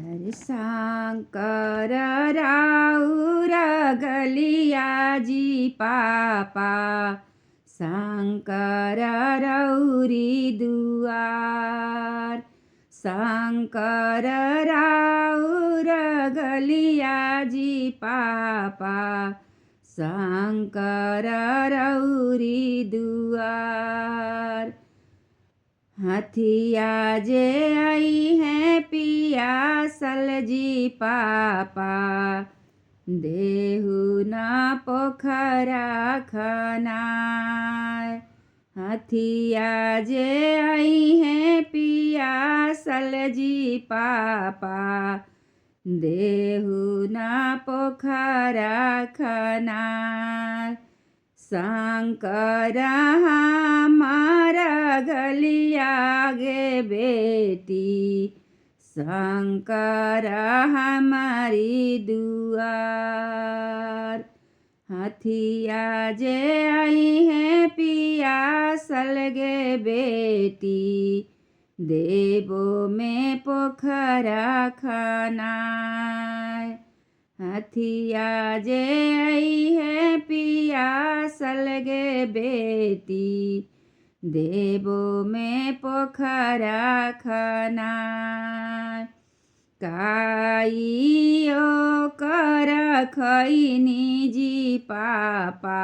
शंकर राउर गलियाजी पापा शंकर रौरी दुआर शंकर राउर गलियाजी पापा शंकर रौरी दुआर। हथिया जे आई है पियासल जी पापा देहु न पोखरा खनाय। हथिया जे आई है पियासल जी पापा देहु न पोखरा खनाय। शंकर हमारा गलिया गे बेटी शंकर हमारी दुआर। हथिया जे आई है पियासल गे बेटी देवो में पोखरा खनाय। हथिया जे आई है पियासल गे बेटी देवो में पोखरा खनाय। काइयो कर खैनी जी पापा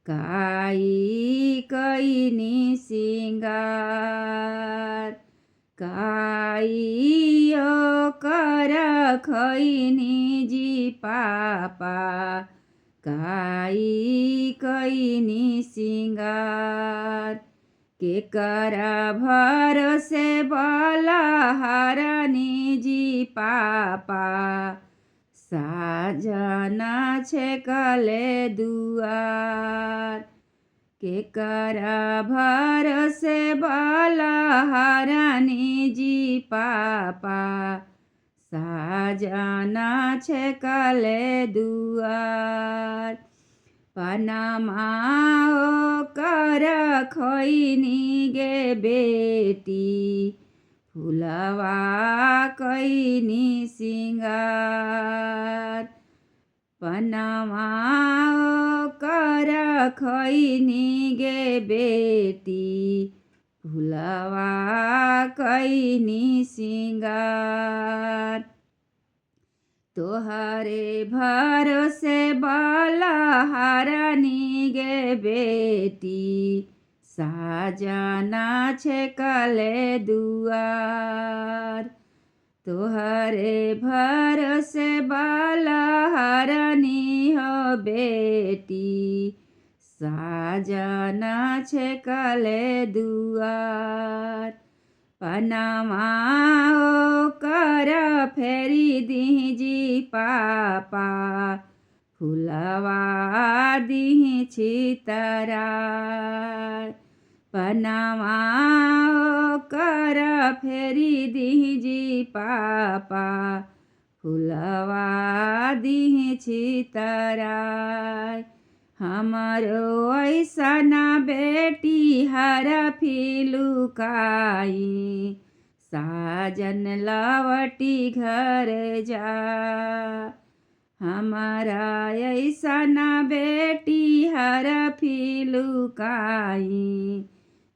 काई कैनी सिंगार। काइयो कर खैनी जी पापा काई कैनी सिंगार। केकरा भरोसे बलहारनी जी पापा साजन छेकले दुआर। केकरा भरोसे बलहारनी जी पापा साजन छेकले दुआर। पनमा कर खैनी गे बेटी फुलवा कैनी सिंगार। पनमा कर खैनी गे बेटी फुलवा कैनी सिंगार। तोहरे भरोसे बलहारनी गे बेटी साजन छेकले दुआर। तोहरे भरोसे बलहारनी हो बेटी साजन छेकले दुआर। पनमा कर फेरी दिही जी पापा फुलवा दिही छितराय। पनमा कर फेरी दिही जी पापा फुलवा दिही छितराय। हमरो ऐसन बेटी हर फिलुकाई साजन लवटी घर जा। हमारा ऐसन बेटी हर फिलुकाई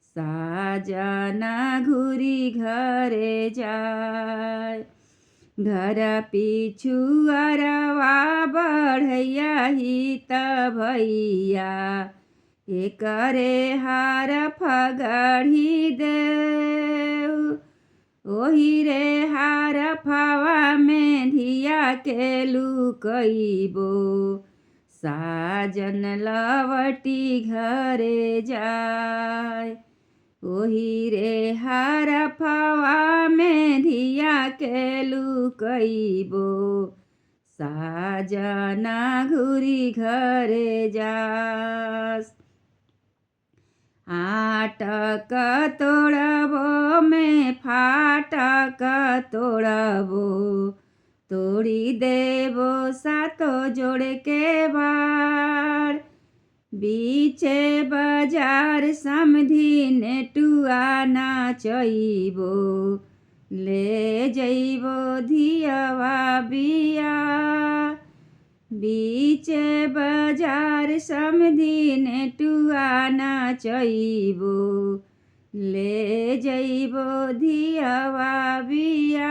साजन घुरी घरे जाय। घर पिछुअरवा बढ़ैया हित भैया एकरे हार फगड़ी देव। ओही रे हार फवा में धिया के लुकैबो साजन लवटी घरे जाय। ओही रे हार फवा में धिया के लुकैबो साजन घुरी घरे जास। आटक तोड़बो में फाटक तोड़बो तोड़ी देबो सातो जोड़ के बार। बीचे बाजार समधी नेटुआ नाचैबो ले जइबो धियवा बिया बीचे बाजार समधी नेटुआ नाचइबो ले जइबो धियवा बिया।